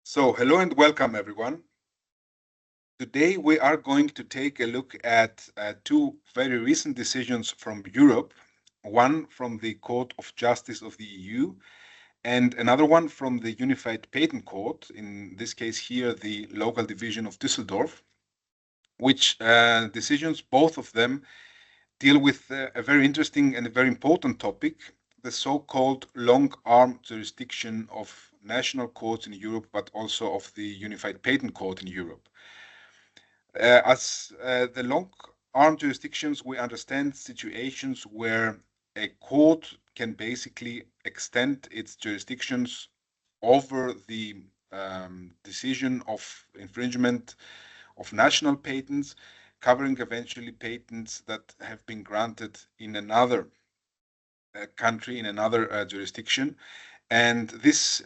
So, hello and welcome, everyone. Today, we are going to take a look at two very recent decisions from Europe, one from the Court of Justice of the EU, and another one from the Unified Patent Court, in this case here, the local division of Düsseldorf, which decisions, both of them, deal with a very interesting and a very important topic, the so-called long-arm jurisdiction of national courts in Europe, but also of the Unified Patent Court in Europe. As the long-arm jurisdictions, we understand situations where a court can basically extend its jurisdictions over the decision of infringement of national patents, covering eventually patents that have been granted in another country, in another jurisdiction. And this,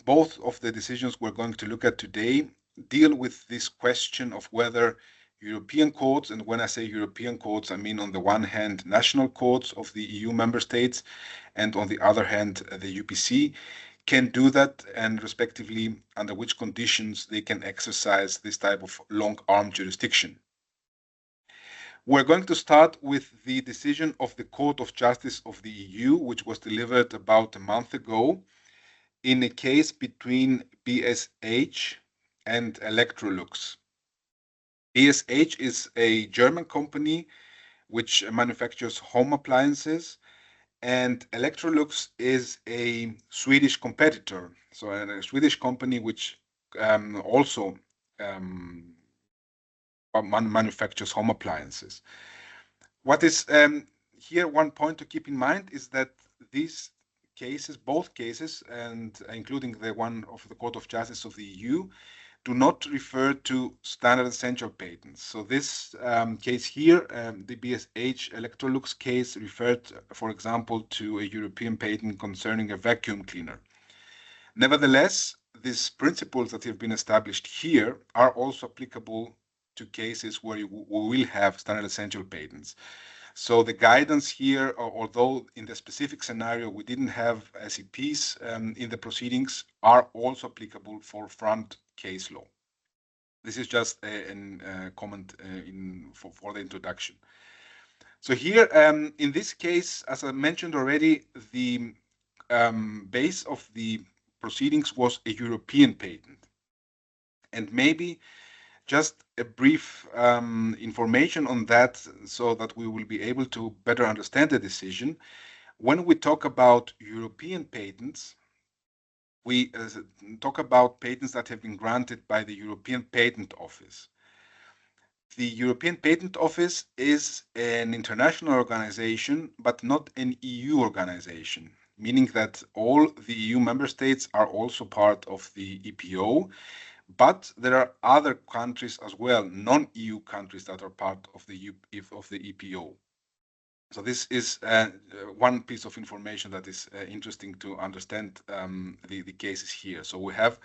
both of the decisions we're going to look at today deal with this question of whether European courts, and when I say European courts, I mean on the one hand national courts of the EU member states, and on the other hand the UPC, can do that, and respectively under which conditions they can exercise this type of long-arm jurisdiction. We're going to start with the decision of the Court of Justice of the EU, which was delivered about a month ago in a case between BSH and Electrolux. BSH is a German company which manufactures home appliances, and Electrolux is a Swedish competitor, so a Swedish company which also manufactures home appliances. What is here one point to keep in mind is that these cases, both cases, and including the one of the Court of Justice of the EU, do not refer to standard essential patents. So this case here, the BSH Electrolux case, referred, for example, to a European patent concerning a vacuum cleaner. Nevertheless, these principles that have been established here are also applicable to cases where we will have standard essential patents. So the guidance here, although in the specific scenario we didn't have SEPs in the proceedings, are also applicable for front case law. This is just a comment for the introduction. So here, in this case, as I mentioned already, the base of the proceedings was a European patent. And maybe just a brief information on that so that we will be able to better understand the decision. When we talk about European patents, we talk about patents that have been granted by the European Patent Office. The European Patent Office is an international organization, but not an EU organization, meaning that all the EU member states are also part of the EPO, but there are other countries as well, non-EU countries, that are part of the EPO. So this is one piece of information that is interesting to understand the cases here. So we have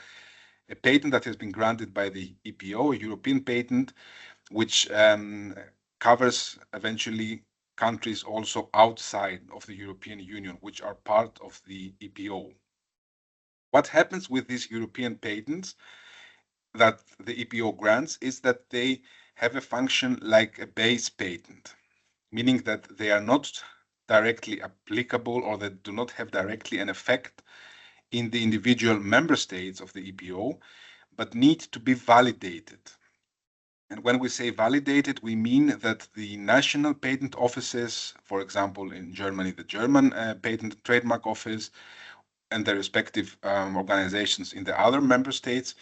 a patent that has been granted by the EPO, a European patent, which covers eventually countries also outside of the European Union, which are part of the EPO. What happens with these European patents that the EPO grants is that they have a function like a base patent, meaning that they are not directly applicable, or they do not have directly an effect in the individual member states of the EPO, but need to be validated. And when we say validated, we mean that the national patent offices, for example, in Germany, the German Patent and Trademark Office, and the respective organizations in the other member states,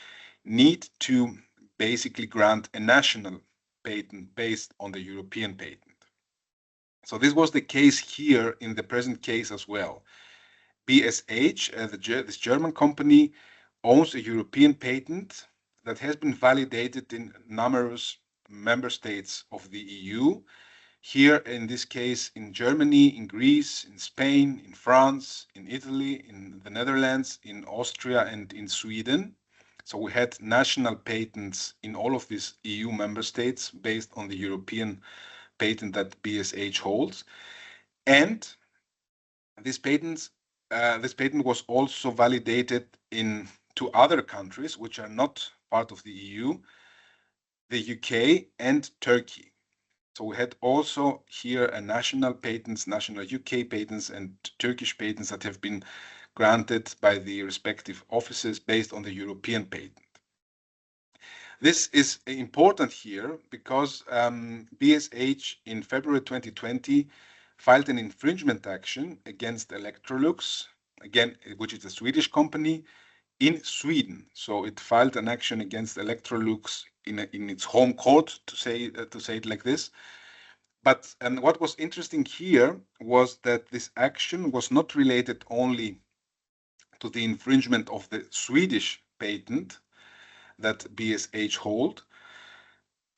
need to basically grant a national patent based on the European patent. So this was the case here in the present case as well. BSH, this German company, owns a European patent that has been validated in numerous member states of the EU. Here, in this case, in Germany, in Greece, in Spain, in France, in Italy, in the Netherlands, in Austria, and in Sweden. So we had national patents in all of these EU member states based on the European patent that BSH holds. And this patent was also validated in to other countries which are not part of the EU, the UK and Turkey. So we had also here a national patents, national UK patents and Turkish patents that have been granted by the respective offices based on the European patent. This is important here because BSH in February 2020 filed an infringement action against Electrolux, again, which is a Swedish company, in Sweden. So it filed an action against Electrolux in its home court, to say it like this. But what was interesting here was that this action was not related only to the infringement of the Swedish patent that BSH hold,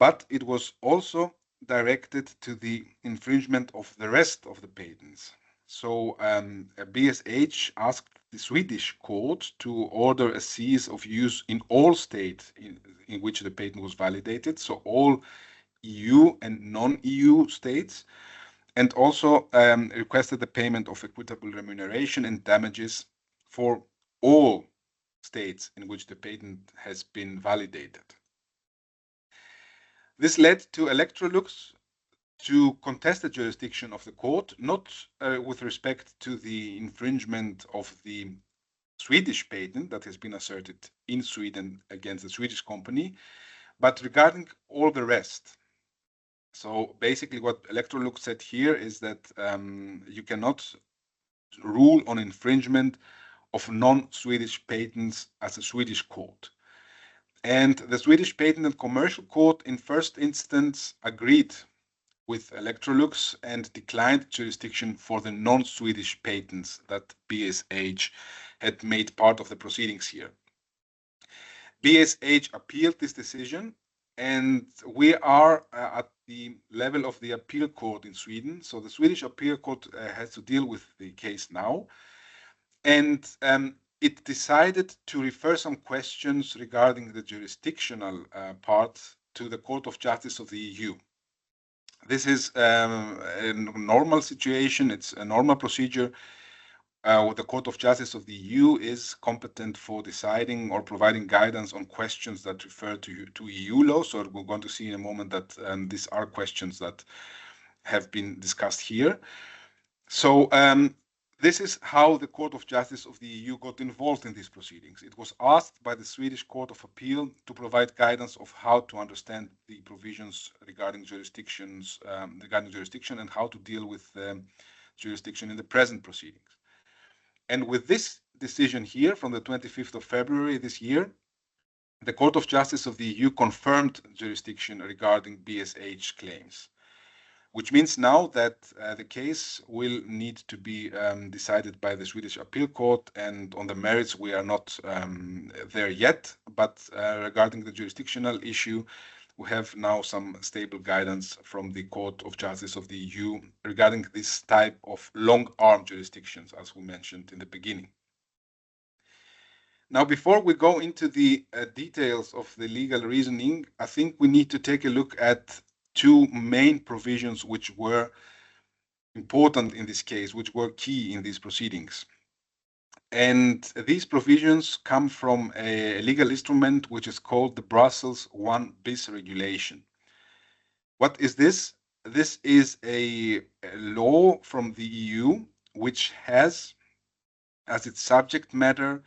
but it was also directed to the infringement of the rest of the patents. So BSH asked the Swedish court to order a cease of use in all states in which the patent was validated, so all EU and non-EU states, and also requested the payment of equitable remuneration and damages for all states in which the patent has been validated. This led to Electrolux to contest the jurisdiction of the court, not with respect to the infringement of the Swedish patent that has been asserted in Sweden against the Swedish company, but regarding all the rest. So basically what Electrolux said here is that you cannot rule on infringement of non-Swedish patents as a Swedish court. And the Swedish Patent and Commercial Court in first instance agreed with Electrolux and declined jurisdiction for the non-Swedish patents that BSH had made part of the proceedings here. BSH appealed this decision, and we are at the level of the appeal court in Sweden. So the Swedish appeal court has to deal with the case now. And it decided to refer some questions regarding the jurisdictional part to the Court of Justice of the EU. This is a normal situation. It's a normal procedure. The Court of Justice of the EU is competent for deciding or providing guidance on questions that refer to EU law. So we're going to see in a moment that these are questions that have been discussed here. So this is how the Court of Justice of the EU got involved in these proceedings. It was asked by the Swedish Court of Appeal to provide guidance of how to understand the provisions regarding jurisdiction and how to deal with jurisdiction in the present proceedings. And with this decision here from the 25th of February this year, the Court of Justice of the EU confirmed jurisdiction regarding BSH claims, which means now that the case will need to be decided by the Swedish Appeal Court, and on the merits we are not there yet, but regarding the jurisdictional issue, we have now some stable guidance from the Court of Justice of the EU regarding this type of long-arm jurisdictions, as we mentioned in the beginning. Now, before we go into the details of the legal reasoning, I think we need to take a look at two main provisions which were important in this case, which were key in these proceedings. And these provisions come from a legal instrument which is called the Brussels 1 bis regulation. What is this? This is a law from the EU which has as its subject matter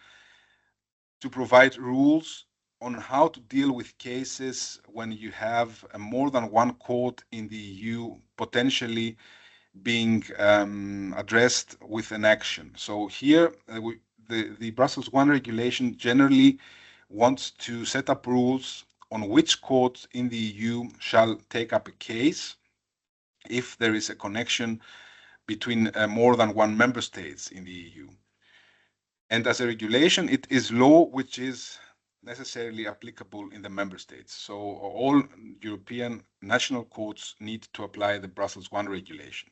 to provide rules on how to deal with cases when you have more than one court in the EU potentially being addressed with an action. So here, the Brussels 1 regulation generally wants to set up rules on which court in the EU shall take up a case if there is a connection between more than one member states in the EU. And as a regulation, it is law which is necessarily applicable in the member states. So all European national courts need to apply the Brussels 1 regulation.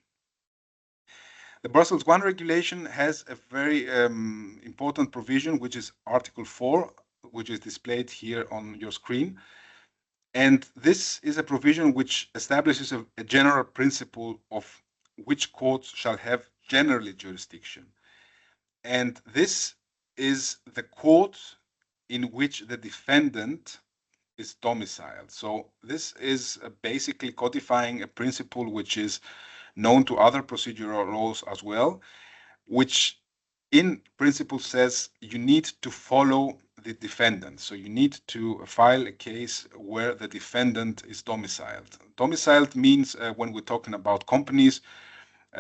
The Brussels 1 regulation has a very important provision, which is Article 4, which is displayed here on your screen. And this is a provision which establishes a general principle of which courts shall have generally jurisdiction. And this is the court in which the defendant is domiciled. So this is basically codifying a principle which is known to other procedural laws as well, which in principle says you need to follow the defendant. So you need to file a case where the defendant is domiciled. Domiciled means when we're talking about companies,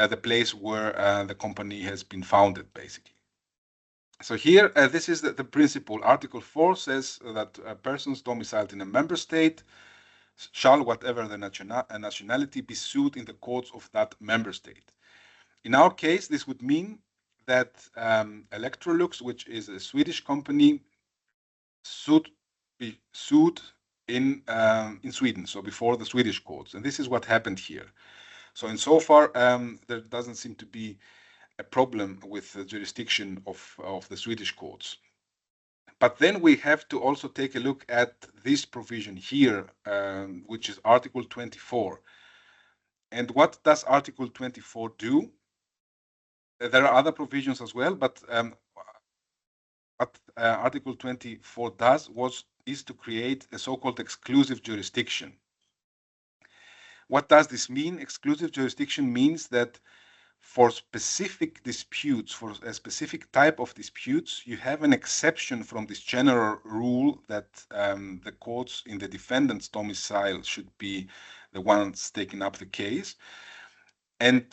the place where the company has been founded, basically. So here, this is the principle. Article 4 says that persons domiciled in a member state shall, whatever the nationality, be sued in the courts of that member state. In our case, this would mean that Electrolux, which is a Swedish company, should be sued in Sweden, so before the Swedish courts. And this is what happened here. So insofar, there doesn't seem to be a problem with the jurisdiction of the Swedish courts. But then we have to also take a look at this provision here, which is Article 24. And what does Article 24 do? There are other provisions as well, but what Article 24 does is to create a so-called exclusive jurisdiction. What does this mean? Exclusive jurisdiction means that for specific disputes, for a specific type of disputes, you have an exception from this general rule that the courts in the defendant's domicile should be the ones taking up the case. And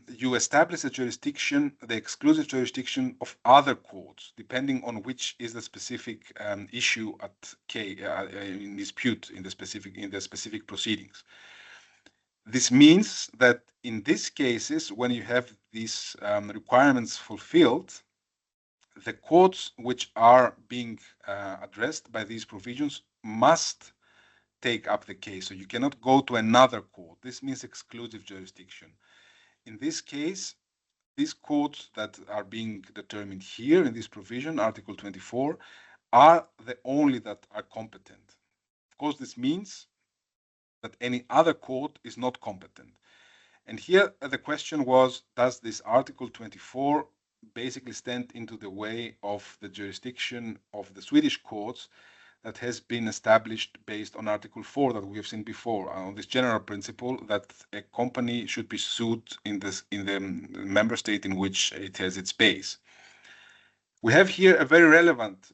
you establish a jurisdiction, the exclusive jurisdiction of other courts, depending on which is the specific issue at in dispute in the specific proceedings. This means that in these cases, when you have these requirements fulfilled, the courts which are being addressed by these provisions must take up the case. So you cannot go to another court. This means exclusive jurisdiction. In this case, these courts that are being determined here in this provision, Article 24, are the only that are competent. Of course, this means that any other court is not competent. And here the question was, does this Article 24 basically stand into the way of the jurisdiction of the Swedish courts that has been established based on Article 4 that we have seen before, on this general principle that a company should be sued in the member state in which it has its base. We have here a very relevant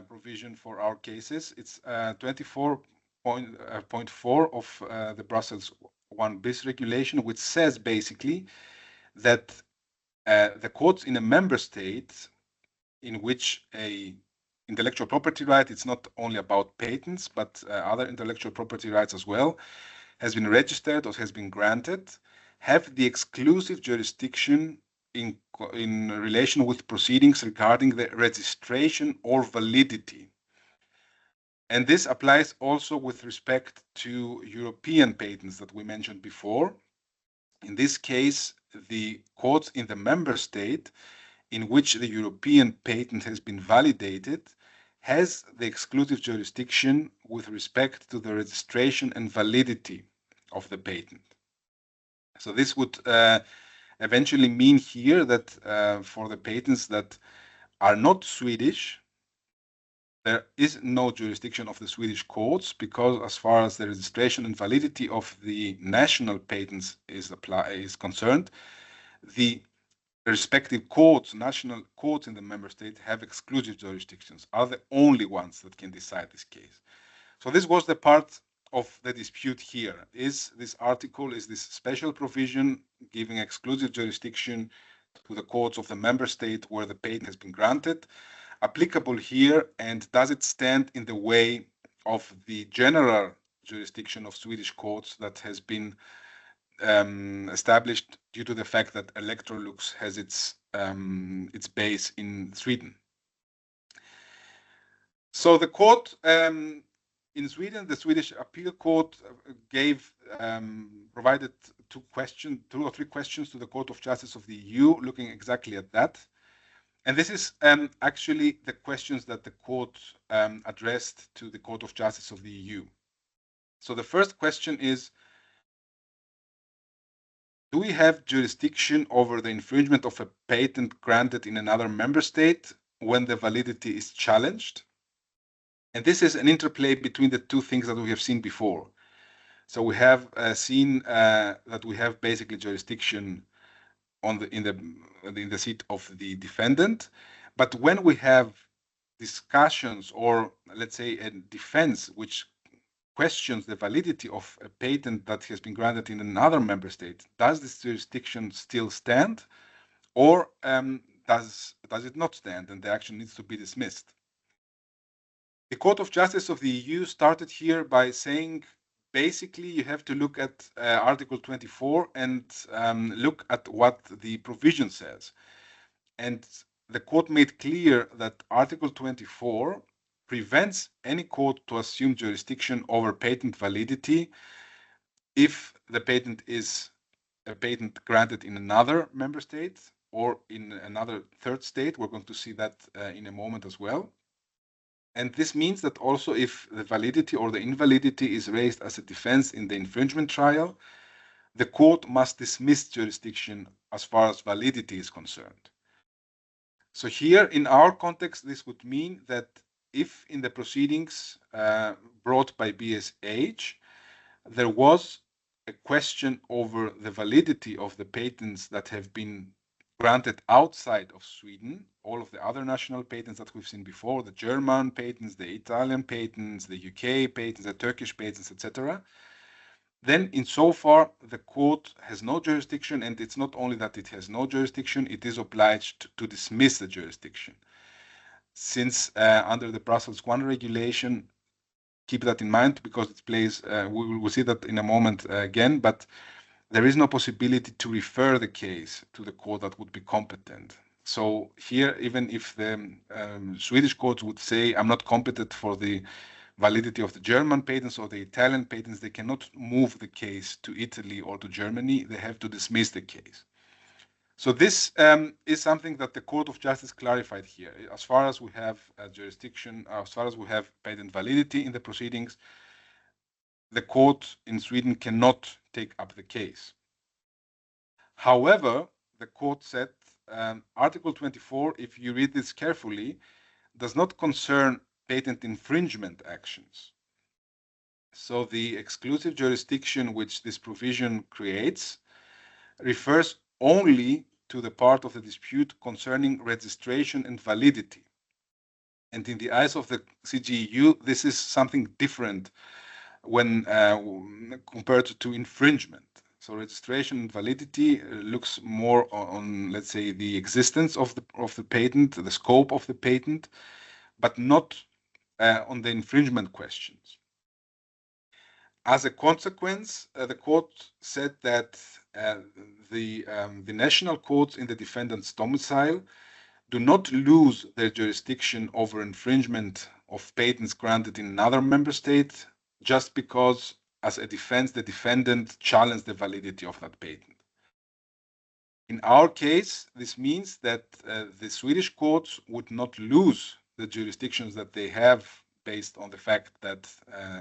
provision for our cases. It's 24.4 of the Brussels 1 bis regulation, which says basically that the courts in a member state in which a intellectual property right, it's not only about patents, but other intellectual property rights as well, has been registered or has been granted, have the exclusive jurisdiction in relation with proceedings regarding the registration or validity. And this applies also with respect to European patents that we mentioned before. In this case, the courts in the member state in which the European patent has been validated has the exclusive jurisdiction with respect to the registration and validity of the patent. So this would eventually mean here that for the patents that are not Swedish, there is no jurisdiction of the Swedish courts, because as far as the registration and validity of the national patents is concerned, the respective courts, national courts in the member state, have exclusive jurisdictions, are the only ones that can decide this case. So this was the part of the dispute here. Is this article, is this special provision giving exclusive jurisdiction to the courts of the member state where the patent has been granted applicable here, and does it stand in the way of the general jurisdiction of Swedish courts that has been established due to the fact that Electrolux has its base in Sweden? So the court in Sweden, the Swedish Appeal Court, provided two or three questions to the Court of Justice of the EU, looking exactly at that. And this is actually the questions that the court addressed to the Court of Justice of the EU. So the first question is, do we have jurisdiction over the infringement of a patent granted in another member state when the validity is challenged? And this is an interplay between the two things that we have seen before. So we have seen that we have basically jurisdiction on in the seat of the defendant, but when we have discussions, or let's say a defense which questions the validity of a patent that has been granted in another member state, does this jurisdiction still stand, or does it not stand, and the action needs to be dismissed? The Court of Justice of the EU started here by saying, basically, you have to look at Article 24 and look at what the provision says. And the court made clear that Article 24 prevents any court to assume jurisdiction over patent validity if the patent is a patent granted in another member state or in another third state. We're going to see that in a moment as well. And this means that also if the validity or the invalidity is raised as a defense in the infringement trial, the court must dismiss jurisdiction as far as validity is concerned. So here in our context, this would mean that if in the proceedings brought by BSH, there was a question over the validity of the patents that have been granted outside of Sweden, all of the other national patents that we've seen before, the German patents, the Italian patents, the UK patents, the Turkish patents, etc., then insofar the court has no jurisdiction, and it's not only that it has no jurisdiction, it is obliged to dismiss the jurisdiction. Since under the Brussels I regulation, keep that in mind because it plays, we will see that in a moment again, but there is no possibility to refer the case to the court that would be competent. So here, even if the Swedish courts would say, I'm not competent for the validity of the German patents or the Italian patents, they cannot move the case to Italy or to Germany. They have to dismiss the case. So this is something that the Court of Justice clarified here. As far as we have jurisdiction, as far as we have patent validity in the proceedings, the court in Sweden cannot take up the case. However, the court said Article 24, if you read this carefully, does not concern patent infringement actions. So the exclusive jurisdiction which this provision creates refers only to the part of the dispute concerning registration and validity. And in the eyes of the CJEU, this is something different when compared to infringement. So registration and validity looks more on, let's say, the existence of the patent, the scope of the patent, but not on the infringement questions. As a consequence, the court said that the national courts in the defendant's domicile do not lose their jurisdiction over infringement of patents granted in another member state just because, as a defense, the defendant challenged the validity of that patent. In our case, this means that the Swedish courts would not lose the jurisdictions that they have based on the fact that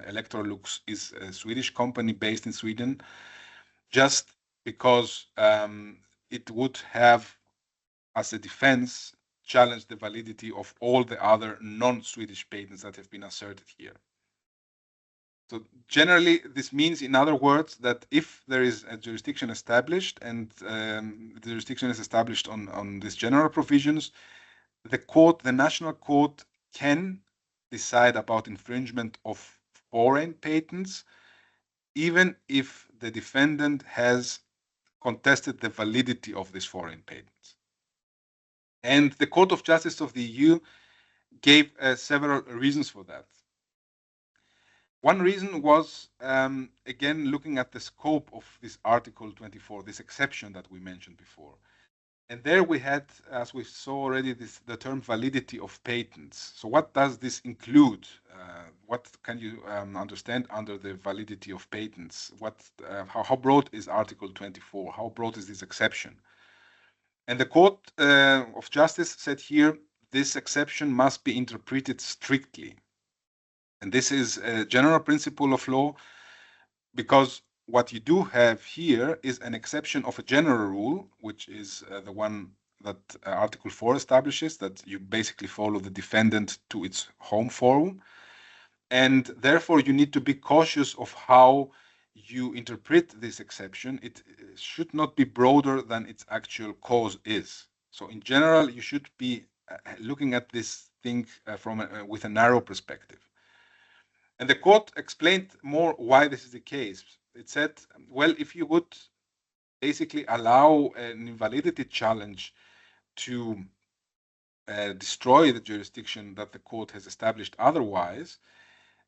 Electrolux is a Swedish company based in Sweden, just because it would have, as a defense, challenged the validity of all the other non-Swedish patents that have been asserted here. So generally, this means, in other words, that if there is a jurisdiction established and the jurisdiction is established on these general provisions, the national court can decide about infringement of foreign patents, even if the defendant has contested the validity of these foreign patents. And the Court of Justice of the EU gave several reasons for that. One reason was, again, looking at the scope of this Article 24, this exception that we mentioned before. And there we had, as we saw already, the term validity of patents. So what does this include? What can you understand under the validity of patents? How broad is Article 24? How broad is this exception? And the Court of Justice said here, this exception must be interpreted strictly. And this is a general principle of law, because what you do have here is an exception of a general rule, which is the one that Article 4 establishes, that you basically follow the defendant to its home forum. And therefore, you need to be cautious of how you interpret this exception. It should not be broader than its actual cause is. So in general, you should be looking at this thing with a narrow perspective. And the court explained more why this is the case. It said, well, if you would basically allow an invalidity challenge to destroy the jurisdiction that the court has established otherwise,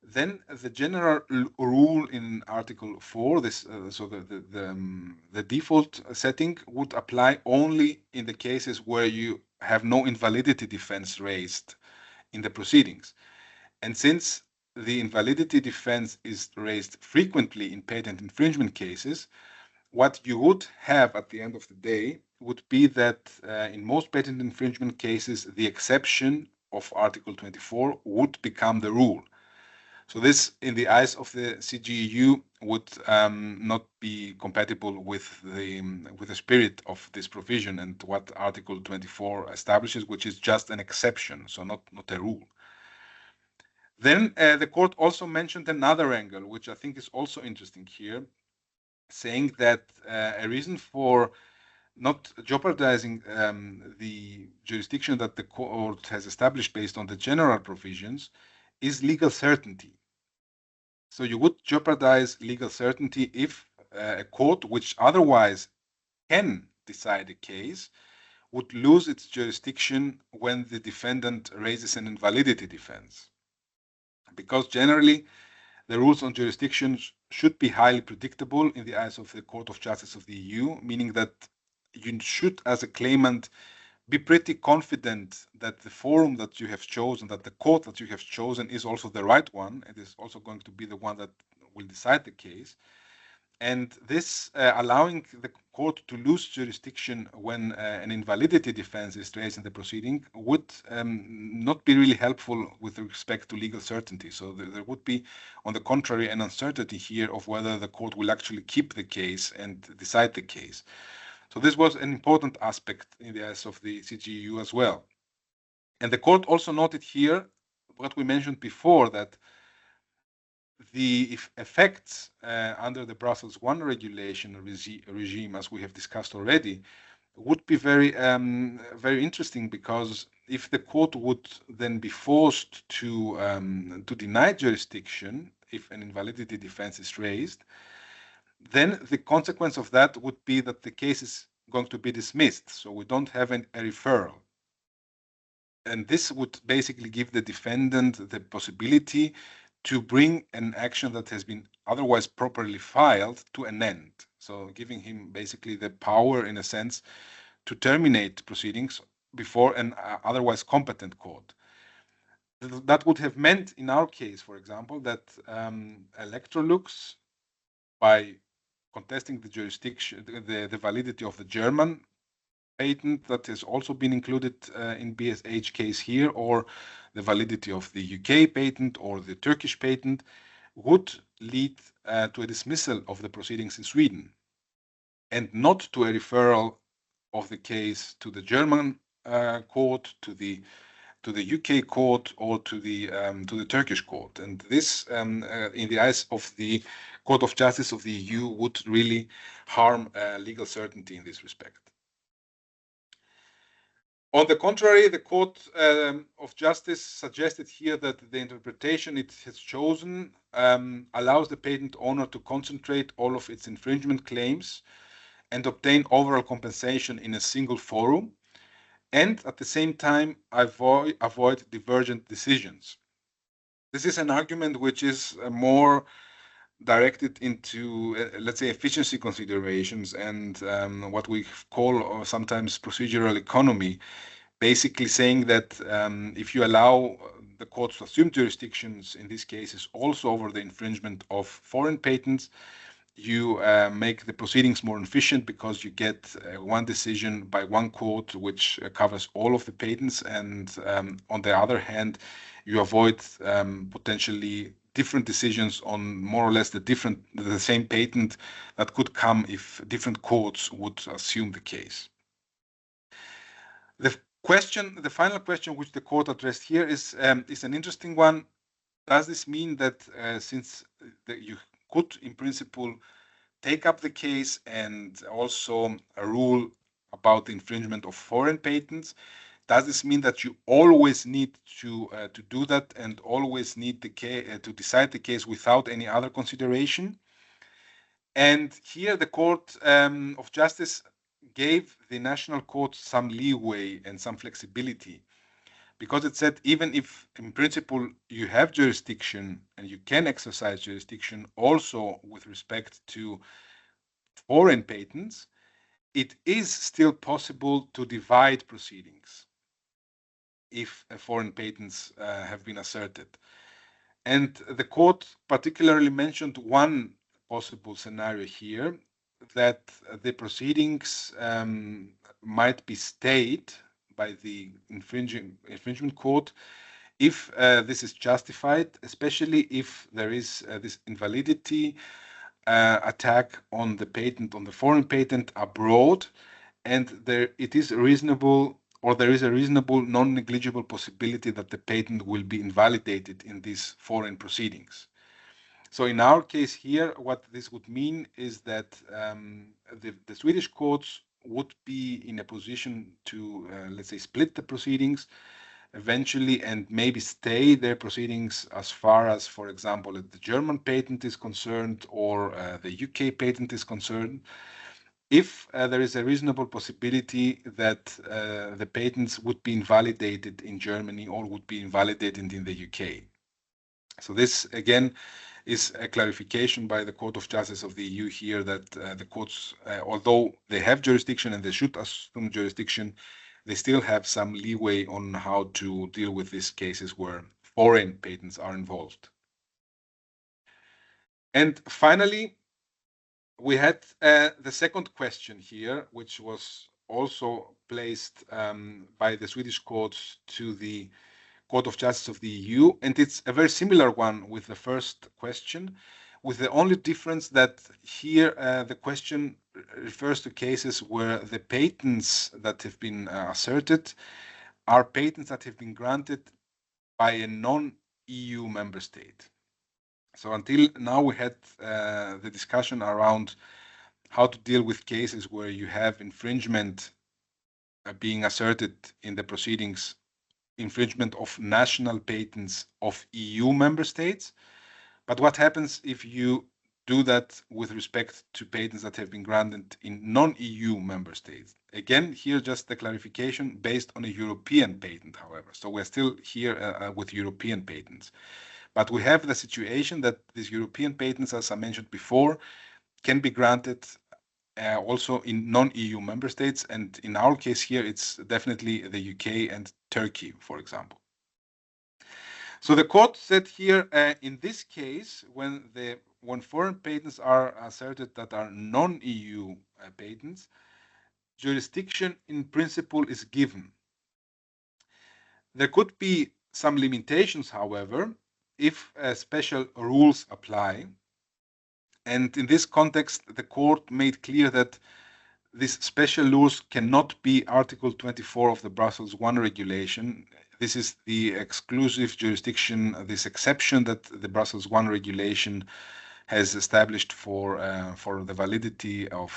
then the general rule in Article 4, so the default setting would apply only in the cases where you have no invalidity defense raised in the proceedings. And since the invalidity defense is raised frequently in patent infringement cases, what you would have at the end of the day would be that in most patent infringement cases, the exception of Article 24 would become the rule. So this, in the eyes of the CGEU, would not be compatible with the spirit of this provision and what Article 24 establishes, which is just an exception, so not a rule. Then the court also mentioned another angle, which I think is also interesting here, saying that a reason for not jeopardizing the jurisdiction that the court has established based on the general provisions is legal certainty. So you would jeopardize legal certainty if a court which otherwise can decide a case would lose its jurisdiction when the defendant raises an invalidity defense. Because generally, the rules on jurisdiction should be highly predictable in the eyes of the Court of Justice of the EU, meaning that you should, as a claimant, be pretty confident that the forum that you have chosen, that the court that you have chosen is also the right one. It is also going to be the one that will decide the case. And this allowing the court to lose jurisdiction when an invalidity defense is raised in the proceeding would not be really helpful with respect to legal certainty. So there would be, on the contrary, an uncertainty here of whether the court will actually keep the case and decide the case. So this was an important aspect in the eyes of the CGEU as well. And the court also noted here what we mentioned before, that the effects under the Brussels I regulation regime, as we have discussed already, would be very, very interesting, because if the court would then be forced to deny jurisdiction if an invalidity defense is raised, then the consequence of that would be that the case is going to be dismissed. So we don't have a referral. And this would basically give the defendant the possibility to bring an action that has been otherwise properly filed to an end. So giving him basically the power, in a sense, to terminate proceedings before an otherwise competent court. That would have meant, in our case, for example, that Electrolux, by contesting the jurisdiction, the validity of the German patent that has also been included in BSH case here, or the validity of the UK patent or the Turkish patent, would lead to a dismissal of the proceedings in Sweden, and not to a referral of the case to the German court, to the UK court, or to the Turkish court. And this, in the eyes of the Court of Justice of the EU, would really harm legal certainty in this respect. On the contrary, the Court of Justice suggested here that the interpretation it has chosen allows the patent owner to concentrate all of its infringement claims and obtain overall compensation in a single forum, and at the same time avoid divergent decisions. This is an argument which is more directed into, let's say, efficiency considerations and what we call sometimes procedural economy, basically saying that if you allow the courts to assume jurisdictions in these cases also over the infringement of foreign patents, you make the proceedings more efficient, because you get one decision by one court which covers all of the patents, and on the other hand, you avoid potentially different decisions on more or less the same patent that could come if different courts would assume the case. The final question which the court addressed here is an interesting one. Does this mean that since you could, in principle, take up the case and also rule about the infringement of foreign patents, does this mean that you always need to do that and always need the case to decide the case without any other consideration? And here the Court of Justice gave the national court some leeway and some flexibility, because it said even if in principle you have jurisdiction and you can exercise jurisdiction also with respect to foreign patents, it is still possible to divide proceedings if foreign patents have been asserted. And the court particularly mentioned one possible scenario here, that the proceedings might be stayed by the infringement court if this is justified, especially if there is this invalidity attack on the patent, on the foreign patent abroad, and there is a reasonable non-negligible possibility that the patent will be invalidated in these foreign proceedings. So in our case here, what this would mean is that the Swedish courts would be in a position to, let's say, split the proceedings eventually and maybe stay their proceedings as far as, for example, the German patent is concerned or the UK patent is concerned, if there is a reasonable possibility that the patents would be invalidated in Germany or would be invalidated in the UK. So this, again, is a clarification by the Court of Justice of the EU here that the courts, although they have jurisdiction and they should assume jurisdiction, they still have some leeway on how to deal with these cases where foreign patents are involved. And finally, we had the second question here, which was also placed by the Swedish courts to the Court of Justice of the EU, and it's a very similar one with the first question, with the only difference that here the question refers to cases where the patents that have been asserted are patents that have been granted by a non-EU member state. So until now we had the discussion around how to deal with cases where you have infringement being asserted in the proceedings, infringement of national patents of EU member states. But what happens if you do that with respect to patents that have been granted in non-EU member states? Again, here just the clarification based on a European patent, however. So we're still here with European patents. But we have the situation that these European patents, as I mentioned before, can be granted also in non-EU member states. And in our case here, it's definitely the UK and Turkey, for example. So the court said here, in this case, when foreign patents are asserted that are non-EU patents, jurisdiction in principle is given. There could be some limitations, however, if special rules apply. And in this context, the court made clear that these special rules cannot be Article 24 of the Brussels I regulation. This is the exclusive jurisdiction, this exception that the Brussels I regulation has established for the validity of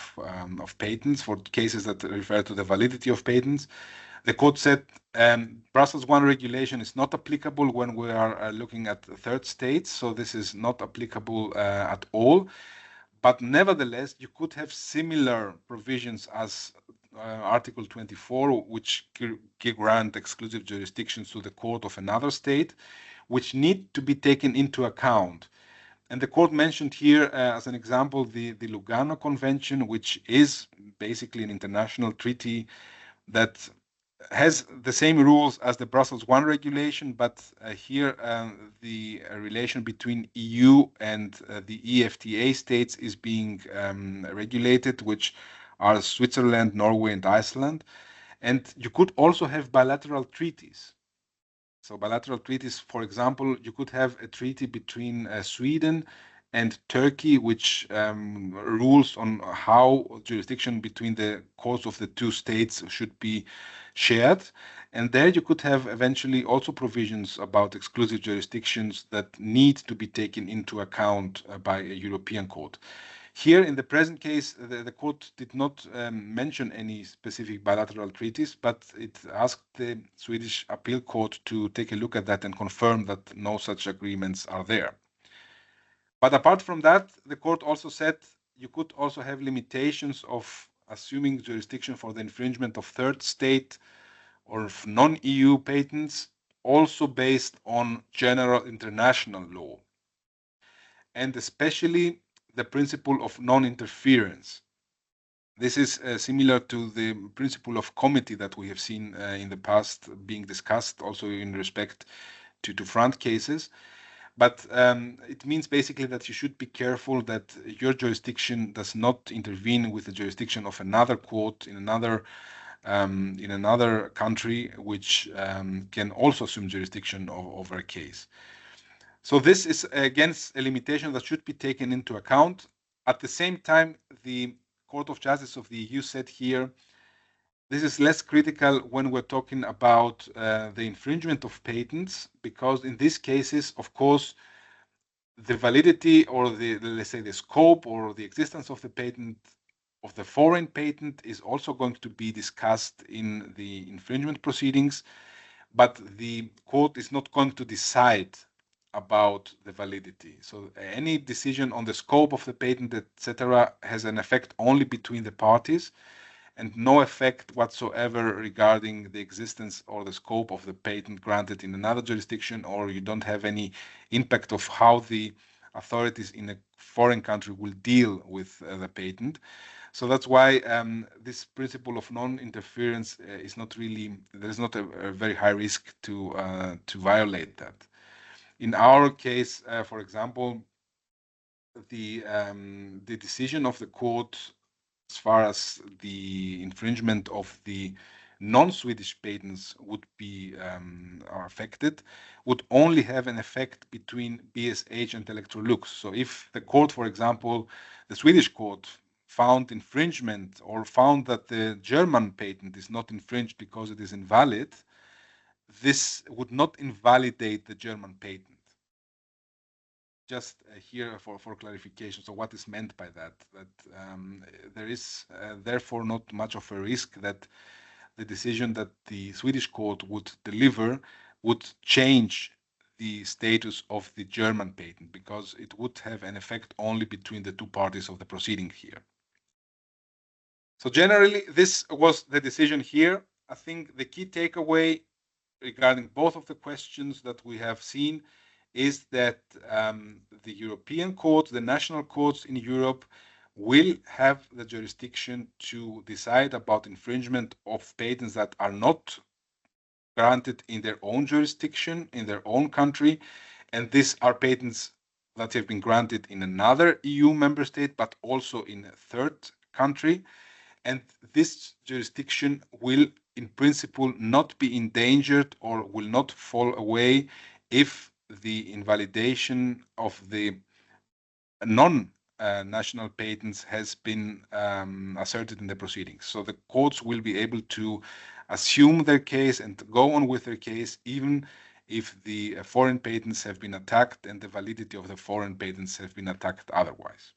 patents, for cases that refer to the validity of patents. The court said Brussels I regulation is not applicable when we are looking at third states, so this is not applicable at all. But nevertheless, you could have similar provisions as Article 24, which grant exclusive jurisdictions to the court of another state, which need to be taken into account. And the court mentioned here, as an example, the Lugano Convention, which is basically an international treaty that has the same rules as the Brussels I regulation, but here the relation between EU and the EFTA states is being regulated, which are Switzerland, Norway, and Iceland. And you could also have bilateral treaties. So bilateral treaties, for example, you could have a treaty between Sweden and Turkey, which rules on how jurisdiction between the courts of the two states should be shared. And there you could have eventually also provisions about exclusive jurisdictions that need to be taken into account by a European court. Here, in the present case, the court did not mention any specific bilateral treaties, but it asked the Swedish appeal court to take a look at that and confirm that no such agreements are there. But apart from that, the court also said you could also have limitations of assuming jurisdiction for the infringement of third state or of non-EU patents, also based on general international law, and especially the principle of non-interference. This is similar to the principle of comity that we have seen in the past being discussed also in respect to front cases. But it means basically that you should be careful that your jurisdiction does not intervene with the jurisdiction of another court in another country, which can also assume jurisdiction over a case. So this is again a limitation that should be taken into account. At the same time, the Court of Justice of the EU said here, this is less critical when we're talking about the infringement of patents, because in these cases, of course, the validity or let's say the scope or the existence of the patent, of the foreign patent, is also going to be discussed in the infringement proceedings, but the court is not going to decide about the validity. So any decision on the scope of the patent, etc., has an effect only between the parties and no effect whatsoever regarding the existence or the scope of the patent granted in another jurisdiction, or you don't have any impact of how the authorities in a foreign country will deal with the patent. So that's why this principle of non-interference is not really, there's not a very high risk to violate that. In our case, for example, the decision of the court as far as the infringement of the non-Swedish patents would be are affected, would only have an effect between BSH and Electrolux. So if the court, for example, the Swedish court found infringement or found that the German patent is not infringed because it is invalid, this would not invalidate the German patent. Just here for clarification. So what is meant by that? That there is therefore not much of a risk that the decision that the Swedish court would deliver would change the status of the German patent, because it would have an effect only between the two parties of the proceeding here. So generally, this was the decision here. I think the key takeaway regarding both of the questions that we have seen is that the European courts, the national courts in Europe, will have the jurisdiction to decide about infringement of patents that are not granted in their own jurisdiction, in their own country. And these are patents that have been granted in another EU member state, but also in a third country. And this jurisdiction will, in principle, not be endangered or will not fall away if the invalidation of the non-national patents has been asserted in the proceedings. So the courts will be able to assume their case and go on with their case, even if the foreign patents have been attacked and the validity of the foreign patents have been attacked otherwise.